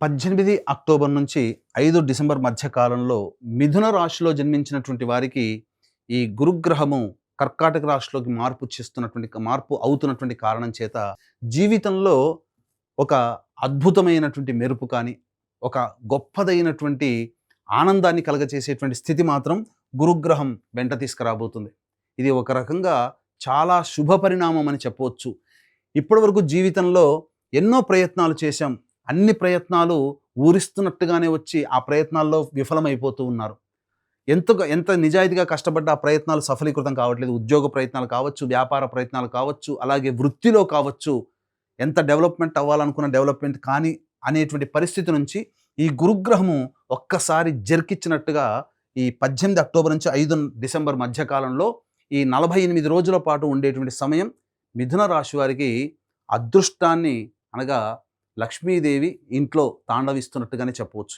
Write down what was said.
18 October నుంచి 5 December మధ్య కాలంలో మిథున రాశిలో జన్మించినటువంటి వారికి ఈ గురుగ్రహము కర్కాటక రాశిలోకి మార్పు అవుతున్నటువంటి కారణం చేత జీవితంలో ఒక అద్భుతమైనటువంటి మెరుపు కానీ, ఒక గొప్పదైనటువంటి ఆనందాన్ని కలగచేసేటువంటి స్థితి మాత్రం గురుగ్రహం వెంట తీసుకురాబోతుంది. ఇది ఒక రకంగా చాలా శుభ పరిణామం అని చెప్పవచ్చు. ఇప్పటివరకు జీవితంలో ఎన్నో ప్రయత్నాలు చేశాం. అన్ని ప్రయత్నాలు ఊరిస్తున్నట్టుగానే వచ్చి ఆ ప్రయత్నాల్లో విఫలమైపోతూ ఉన్నారు. ఎంత నిజాయితీగా కష్టపడ్డ ఆ ప్రయత్నాలు సఫలీకృతం కావట్లేదు. ఉద్యోగ ప్రయత్నాలు కావచ్చు, వ్యాపార ప్రయత్నాలు కావచ్చు, అలాగే వృత్తిలో కావచ్చు. ఎంత డెవలప్‌మెంట్ అవ్వాలనుకున్న డెవలప్‌మెంట్ కానీ అనేటువంటి పరిస్థితి నుంచి ఈ గురుగ్రహము ఒక్కసారి జర్కిచ్చినట్టుగా ఈ 18 అక్టోబర్ నుంచి 5 డిసెంబర్ మధ్య కాలంలో ఈ 48 రోజుల పాటు ఉండేటువంటి సమయం మిథున రాశి వారికి అదృష్టాన్ని అనగా లక్ష్మీదేవి ఇంట్లో తాండవిస్తున్నట్టుగానే చెప్పవచ్చు.